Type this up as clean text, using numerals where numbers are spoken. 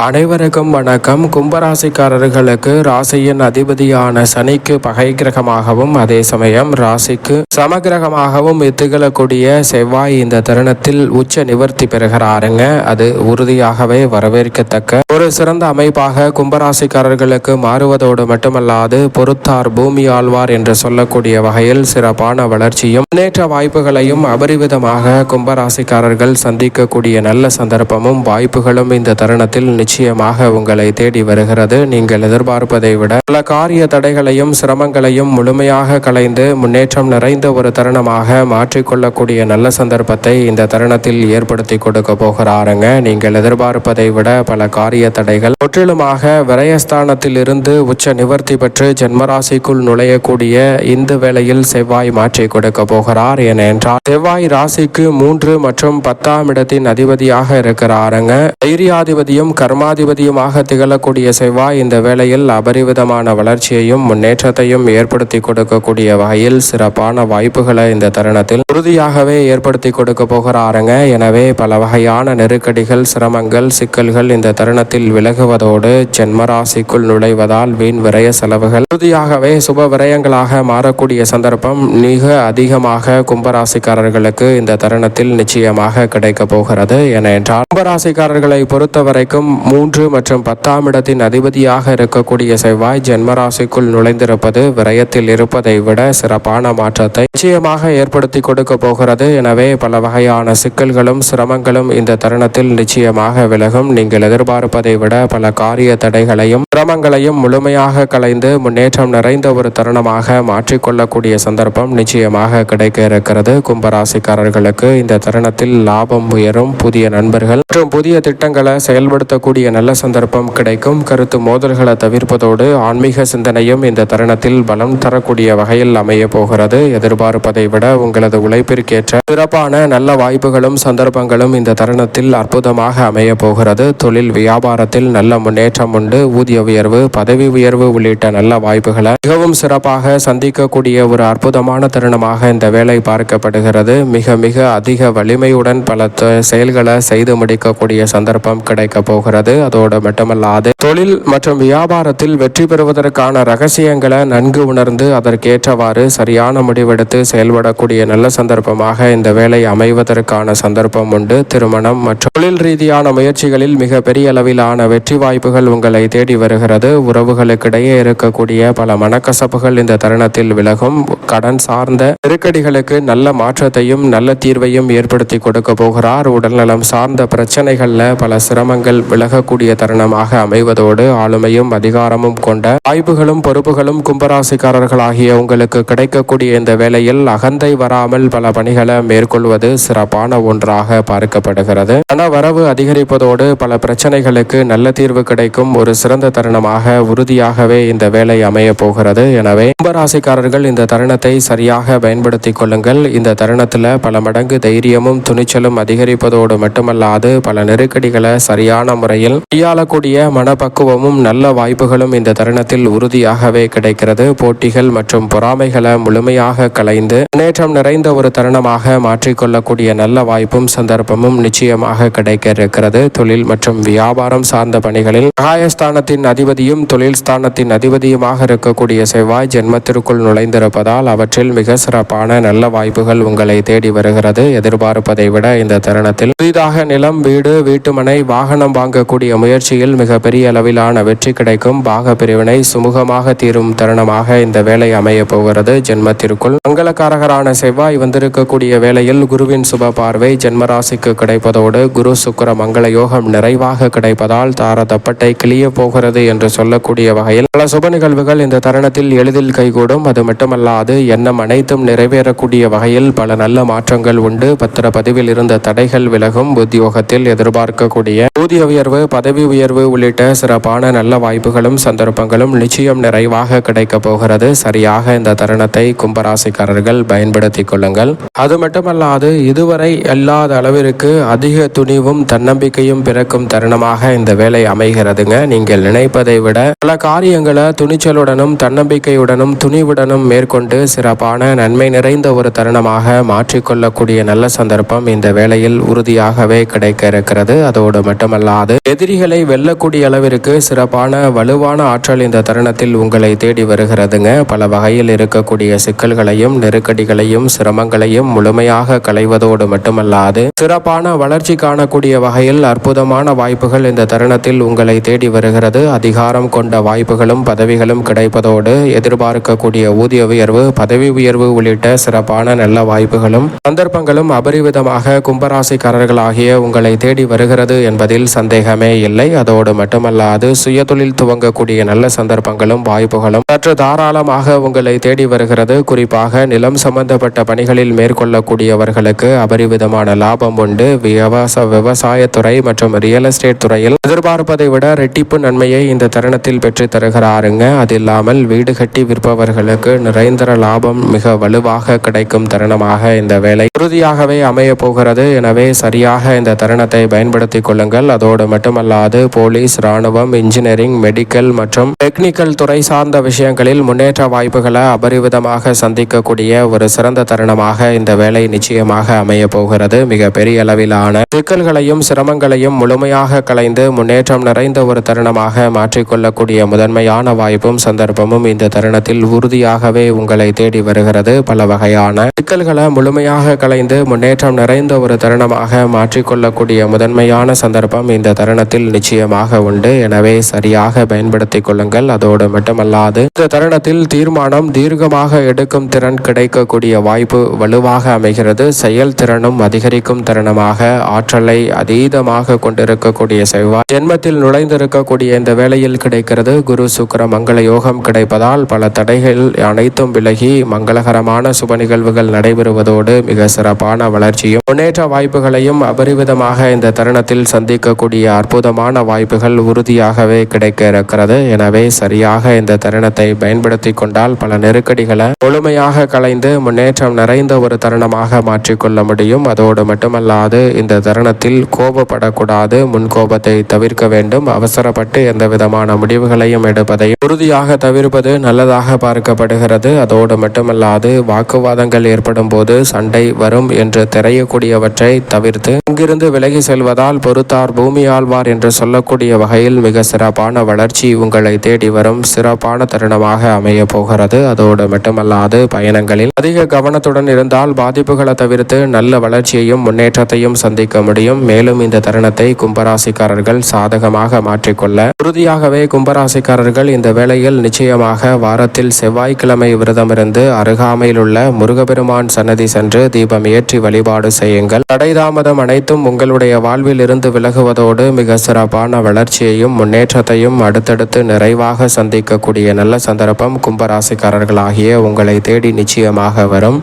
அனைவருக்கும் வணக்கம். கும்பராசிக்காரர்களுக்கு ராசியின் அதிபதியான சனிக்கு பகை கிரகமாகவும் அதே சமயம் ராசிக்கு சமகிரகமாகவும் திகழக்கூடிய செவ்வாய் இந்த தருணத்தில் உச்ச நிவர்த்தி பெறுகிறாருங்க. அது உறுதியாகவே வரவேற்கத்தக்க ஒரு சிறந்த அமைப்பாக கும்பராசிக்காரர்களுக்கு மாறுவதோடு மட்டுமல்லாது பொறுத்தார் பூமி ஆழ்வார் என்று சொல்லக்கூடிய வகையில் சிறப்பான வளர்ச்சியும் முன்னேற்ற வாய்ப்புகளையும் அபரிவிதமாக கும்பராசிக்காரர்கள் சந்திக்கக்கூடிய நல்ல சந்தர்ப்பமும் வாய்ப்புகளும் இந்த தருணத்தில் நிச்சயமாக உங்களை தேடி வருகிறது. நீங்கள் எதிர்பார்ப்பதை விட பல காரிய தடைகளையும் சிரமங்களையும் முழுமையாக களைந்து முன்னேற்றம் நிறைந்த ஒரு தருணமாக மாற்றிக்கொள்ளக்கூடிய நல்ல சந்தர்ப்பத்தை இந்த தருணத்தில் ஏற்படுத்தி கொடுக்க போகிறாருங்க. நீங்கள் எதிர்பார்ப்பதை விட பல காரிய தடைகள் முற்றிலுமாக விரயஸ்தானத்தில் இருந்து உச்ச நிவர்த்தி பெற்று ஜென்மராசிக்குள் நுழையக்கூடிய இந்த வேளையில் செவ்வாய் மாற்றி கொடுக்க போகிறார். ஏனென்றால் செவ்வாய் ராசிக்கு 3 மற்றும் 10ஆம் இடத்தின் அதிபதியாக இருக்கிறாருங்க. தைரியாதிபதியும் கர்மாதிபதியுமாக திகழக்கூடிய செவ்வாய் இந்த வேளையில் அபரிவிதமான வளர்ச்சியையும் முன்னேற்றத்தையும் ஏற்படுத்தி கொடுக்கக்கூடிய வகையில் சிறப்பான வாய்ப்புகளை இந்த தருணத்தில் உறுதியாகவே ஏற்படுத்தி கொடுக்க போகிறாருங்க. எனவே பல வகையான நெருக்கடிகள், சிரமங்கள், சிக்கல்கள் இந்த தருணத்தில் விலகுவதோடு ஜென்மராசிக்குள் நுழைவதால் வீண் விரய செலவுகள் உறுதியாகவே சுப விரயங்களாக மாறக்கூடிய சந்தர்ப்பம் மிக அதிகமாக கும்பராசிக்காரர்களுக்கு இந்த தருணத்தில் நிச்சயமாக கிடைக்க போகிறது. ஏனென்றால் கும்பராசிக்காரர்களை பொறுத்த வரைக்கும் 3 மற்றும் 10ஆம் இடத்தின் அதிபதியாக இருக்கக்கூடிய செவ்வாய் ஜென்மராசிக்குள் நுழைந்திருப்பது விரயத்தில் இருப்பதை விட சிறப்பான மாற்றத்தை நிச்சயமாக ஏற்படுத்தி கொடுக்க போகிறது. எனவே பல வகையான சிக்கல்களும் சிரமங்களும் இந்த தருணத்தில் நிச்சயமாக விலகும். நீங்கள் எதிர்பார்ப்பதை விட பல காரிய தடைகளையும் சிரமங்களையும் முழுமையாக களைந்து முன்னேற்றம் நிறைந்த ஒரு தருணமாக மாற்றிக்கொள்ளக்கூடிய சந்தர்ப்பம் நிச்சயமாக கிடைக்க இருக்கிறது. கும்பராசிக்காரர்களுக்கு இந்த தருணத்தில் லாபம் உயரும், புதிய நண்பர்கள் மற்றும் புதிய திட்டங்களை செயல்படுத்தக்கூடிய நல்ல சந்தர்ப்பம் கிடைக்கும். கருத்து மோதல்களை தவிர்ப்பதோடு ஆன்மீக சிந்தனையும் இந்த தருணத்தில் பலம் தரக்கூடிய வகையில் அமைய போகிறது. எதிர்பார்ப்பதை விட உங்களது உழைப்பிற்கேற்ற சிறப்பான நல்ல வாய்ப்புகளும் சந்தர்ப்பங்களும் இந்த தருணத்தில் அற்புதமாக அமைய போகிறது. தொழில் வியாபாரத்தில் நல்ல முன்னேற்றம் உண்டு. ஊதிய உயர்வு, பதவி உயர்வு உள்ளிட்ட நல்ல வாய்ப்புகளை மிகவும் சிறப்பாக சந்திக்கக்கூடிய ஒரு அற்புதமான தருணமாக இந்த வேலை பார்க்கப்படுகிறது. மிக மிக அதிக வலிமையுடன் பல செயல்களை செய்து முடிக்கக்கூடிய சந்தர்ப்பம் கிடைக்க போகிறது. அதோடு மட்டுமல்லாது தொழில் மற்றும் வியாபாரத்தில் வெற்றி பெறுவதற்கான ரகசியங்களை நன்கு உணர்ந்து அதற்கேற்றவாறு சரியான முடிவெடுத்து செயல்படக்கூடிய நல்ல சந்தர்ப்பமாக இந்த வேலை அமைவதற்கான சந்தர்ப்பம் உண்டு. திருமணம் மற்றும் தொழில் ரீதியான முயற்சிகளில் மிக பெரிய அளவிலான வெற்றி வாய்ப்புகள் உங்களை தேடி வருகிறது. உறவுகளுக்கிடையே இருக்கக்கூடிய பல மனக்கசப்புகள் இந்த தருணத்தில் விலகும். கடன் சார்ந்த நெருக்கடிகளுக்கு நல்ல மாற்றத்தையும் நல்ல தீர்வையும் ஏற்படுத்தி கொடுக்க போகிறார். உடல்நலம் சார்ந்த பிரச்சனைகள்ல பல சிரமங்கள் விலகக்கூடிய தருணமாக அமைவதோடு ஆளுமையும் அதிகாரமும் கொண்ட வாய்ப்புகளும் பொறுப்புகளும் கும்பராசிக்காரர்களாகிய உங்களுக்கு கிடைக்கக்கூடிய இந்த வேளையில் அகந்தை வராமல் பல பணிகளை மேற்கொள்வது சிறப்பான ஒன்றாக பார்க்கப்படுகிறது. பண வரவு அதிகரிப்பதோடு பல பிரச்சனைகளுக்கு நல்ல தீர்வு கிடைக்கும் ஒரு சிறந்த தருணமாக உறுதியாகவே இந்த வேலை அமைய போகிறது. எனவே கும்பராசிக்காரர்கள் இந்த தருணத்தை சரியாக பயன்படுத்திக் கொள்ளுங்கள். இந்த தருணத்தில் பல மடங்கு தைரியமும் துணிச்சலும் அதிகரிப்பதோடு மட்டுமல்லாது பல நெருக்கடிகளை சரியான முறையில் கையாளக்கூடிய மனப்பக்குவமும் நல்ல வாய்ப்புகளும் இந்த தருணத்தில் உறுதியாகவே கிடைக்கிறது. போட்டிகள் மற்றும் பொறாமைகளை முழுமையாக களைந்து முன்னேற்றம் நிறைந்த ஒரு தருணமாக மாற்றிக்கொள்ளக்கூடிய நல்ல வாய்ப்பும் சந்தர்ப்பமும் நிச்சயமாக கிடைக்க இருக்கிறது. தொழில் மற்றும் வியாபாரம் சார்ந்த பணிகளில் சகாயஸ்தானத்தின் அதிபதியும் தொழில் ஸ்தானத்தின் அதிபதியுமாக இருக்கக்கூடிய செவ்வாய் ஜென்மத்திற்குள் நுழைந்திருப்பதால் அவற்றில் மிக சிறப்பான நல்ல வாய்ப்புகள் உங்களை தேடி வருகிறது. எதிர்பார்ப்பதை விட இந்த தருணத்தில் புதிதாக நிலம், வீடு, வீட்டுமனை, வாகனம் வாங்கக்கூடிய முயற்சியில் மிக பெரிய அளவிலான வெற்றி கிடைக்கும். பாக பிரிவினை சுமூகமாக தீரும் தருணமாக இந்த வேலை அமைய போகிறது. ஜென்மத்திற்குள் மங்களக்காரகரான செவ்வாய் வந்திருக்கக்கூடிய வேளையில் குருவின் சுப பார்வை ஜென்மராசிக்கு கிடைப்பதோடு குரு சுக்கிர மங்கள யோகம் நிறைவாக கிடைப்பதால் தார தப்பட்டை கிளிய போகிறது என்று சொல்லக்கூடிய வகையில் பல சுப நிகழ்வுகள் இந்த தருணத்தில் எளிதில் கைகூடும். அது மட்டுமல்லாது எண்ணம் அனைத்தும் நிறைவேறக்கூடிய வகையில் பல நல்ல மாற்றங்கள் உண்டு. பத்திர பதிவில் இருந்த தடைகள் விலகும். உத்தியோகத்தில் எதிர்பார்க்கக்கூடிய ஊதிய உயர்வு, பதவி உயர்வு உள்ளிட்ட சிறப்பான நல்ல வாய்ப்புகளும் சந்தர்ப்பங்களும் நிச்சயம் நிறைவாக கிடைக்க போகிறது. சரியாக இந்த தருணத்தை கும்பராசிக்காரர்கள் பயன்படுத்திக் கொள்ளுங்கள். அது மட்டுமல்லாது இதுவரை இல்லாத அளவிற்கு அதிக துணிவும் தன்னம்பிக்கையும் பிறக்கும் தருணமாக இந்த வேலை அமைகிறதுங்க. நீங்கள் நினைப்பதை விட பல காரியங்களை துணிச்சலுடனும் தன்னம்பிக்கையுடனும் துணிவுடனும் மேற்கொண்டு சிறப்பான நன்மை நிறைந்த ஒரு தருணமாக மாற்றிக்கொள்ளக்கூடிய நல்ல சந்தர்ப்பம் இந்த வேளையில் உறுதியாகவே கிடைக்க இருக்கிறது. அதோடு மட்டுமல்லாது எதிரிகளை வெல்லக்கூடிய அளவிற்கு சிறப்பான வலுவான ஆற்றல் இந்த தருணத்தில் உங்களை தேடி வருகிறதுங்க. பல வகையில் இருக்கக்கூடிய சிக்கல்களையும் நெருக்கடிகளையும் சிரமங்களையும் முழுமையாக களைவதோடு மட்டுமல்லாது சிறப்பான வளர்ச்சி காணக்கூடிய வகையில் அற்புதமான வாய்ப்புகள் இந்த தருணத்தில் உங்களை தேடி வருகிறது. அதிகாரம் கொண்ட வாய்ப்புகளும் பதவிகளும் கிடைப்பதோடு எதிர்பார்க்கக்கூடிய ஊதிய உயர்வு பதவி உயர்வு உள்ளிட்ட சிறப்பான நல்ல வாய்ப்புகளும் சந்தர்ப்பங்களும் அபரிவிதமாக கும்பராசிக்காரர்களாகிய உங்களை தேடி வருகிறது என்பதில் சந்தேகமே இல்லை. அதோடு மட்டுமல்லாது சுயதொழில் துவங்கக்கூடிய நல்ல சந்தர்ப்பங்களும் வாய்ப்புகளும் சற்று தாராளமாக உங்களை தேடி வருகிறது. குறிப்பாக நிலம் சம்பந்தப்பட்ட பணிகளில் மேற்கொள்ளக்கூடியவர்களுக்கு அபரிவிதமான லாபம் உண்டு. விவசாயத்துறை மற்றும் ரியல் எஸ்டேட் துறையில் எதிர்பார்ப்பதை விட ரெட்டிப்பு நன்மையை இந்த தருணத்தில் பெற்று தருகிறாருங்க. அது இல்லாமல் வீடு கட்டி விற்பவர்களுக்கு நிரந்தர லாபம் மிக வலுவாக கிடைக்கும் தருணமாக இந்த வேலை உறுதியாகவே அமைய போகிறது. எனவே சரியாக இந்த தருணத்தை பயன்படுத்திக் கொள்ளுங்கள். அதோடு மட்டுமல்லாது போலீஸ், ராணுவம், இன்ஜினியரிங், மெடிக்கல் மற்றும் டெக்னிக்கல் துறை சார்ந்த விஷயங்களில் முன்னேற்ற வாய்ப்புகளை அபரிவிதமாக சந்திக்கக்கூடிய ஒரு சிறந்த தருணமாக இந்த வேலை நிச்சயமாக அமைய போகிறது. மிக பெரிய அளவிலான சிக்கல்களையும் சிரமங்களையும் முழுமையாக களைந்து முன்னேற்றம் நிறைந்த ஒரு தருணமாக மாற்றிக்கொள்ளக்கூடிய முதன்மையான வாய்ப்பும் சந்தர்ப்பமும் இந்த தருணத்தில் உறுதியாகவே உங்களை தேடி வருகிறது. பல வகையான சிக்கல்களை முழுமையாக களைந்து முன்னேற்றம் நிறைந்த ஒரு தருணமாக மாற்றிக்கொள்ளக்கூடிய முதன்மையான சந்தர்ப்பம் இந்த தருணத்தில் நிச்சயமாக உண்டு. எனவே சரியாக பயன்படுத்திக் கொள்ளுங்கள். அதோடு மட்டுமல்லாது இந்த தருணத்தில் தீர்மானம் தீர்க்கமாக எடுக்கும் திறன் கிடைக்கக்கூடிய வாய்ப்பு வலுவாக அமைகிறது. செயல்திறனும் அதிகரிக்கும் தருணமாக ஆற்றலை அதீதமாக கொண்டிருக்கக்கூடிய செவ்வாய் ஜென்மத்தில் நுழைந்திருக்கக்கூடிய இந்த வேளையில் கிடைக்கிறது. குரு சுக்கிர மங்கள யோகம் கிடைப்பதால் பல தடைகள் அனைத்தும் விலகி மங்களகரமான சுப நிகழ்வுகள் நடைபெறுவதோடு மிக சிறப்பான வளர்ச்சியும் முன்னேற்ற வாய்ப்புகளையும் அபரிவிதமாக இந்த தருணத்தில் சந்திக்கக்கூடிய அற்புதமான வாய்ப்புகள் உறுதியாகவே கிடைக்க இருக்கிறது. எனவே சரியாக இந்த தருணத்தை பயன்படுத்தி கொண்டால் பல நெருக்கடிகளை முழுமையாக களைந்து முன்னேற்றம் நிறைந்த ஒரு தருணமாக மாற்றிக்கொள்ள முடியும். அதோடு மட்டுமல்லாது இந்த தருணத்தில் கோபப்படக்கூடாது. முன்கோபத்தை தவிர்க்க வேண்டும். அவசரப்பட்டு எந்த விதமான முடிவுகளையும் எடுப்பதை உறுதியாக தவிர்ப்பது நல்லதாக பார்க்கப்படுகிறது. அதோடு மட்டுமல்லாது வாக்குவாதங்கள் ஏற்படும் போது சண்டை வரும் என்று தெரியக்கூடியவற்றை தவிர்த்து அங்கிருந்து விலகி செல்வதால் பொறுத்தார் பூமி ஆழ்வார் என்று சொல்லக்கூடிய வகையில் மிக சிறப்பான வளர்ச்சி உங்களை தேடி வரும் சிறப்பான தருணமாக அமைய போகிறது. அதோடு மட்டுமல்லாது பயணங்களில் அதிக கவனத்துடன் இருந்தால் பாதிப்புகளை தவிர்த்து நல்ல வளர்ச்சியையும் முன்னேற்றத்தையும் சந்திக்க முடியும். மேலும் இந்த தருணத்தை கும்பராசிக்காரர்கள் சாதகமாக மாற்றிக்கொள்ள உறுதியாகவே கும்பராசிக்காரர்கள் இந்த வேளையில் நிச்சயமாக வாரத்தில் செவ்வாய்க்கிழமை விரதமிருந்து அருகாமையில் உள்ள முருகப்பெருமான் சன்னதி சென்று தீபம் ஏற்றி வழிபாடு செய்யுங்கள். தடைதாமதம் அனைத்தும் உங்களுடைய வாழ்வில் இருந்து விலகுவதோடு மிக சிறப்பான வளர்ச்சியையும் முன்னேற்றத்தையும் அடுத்தடுத்து நிறைவாக சந்திக்கக்கூடிய நல்ல சந்தர்ப்பம் கும்பராசிக்காரர்களாகிய உங்களை தேடி நிச்சயமாக வரும்.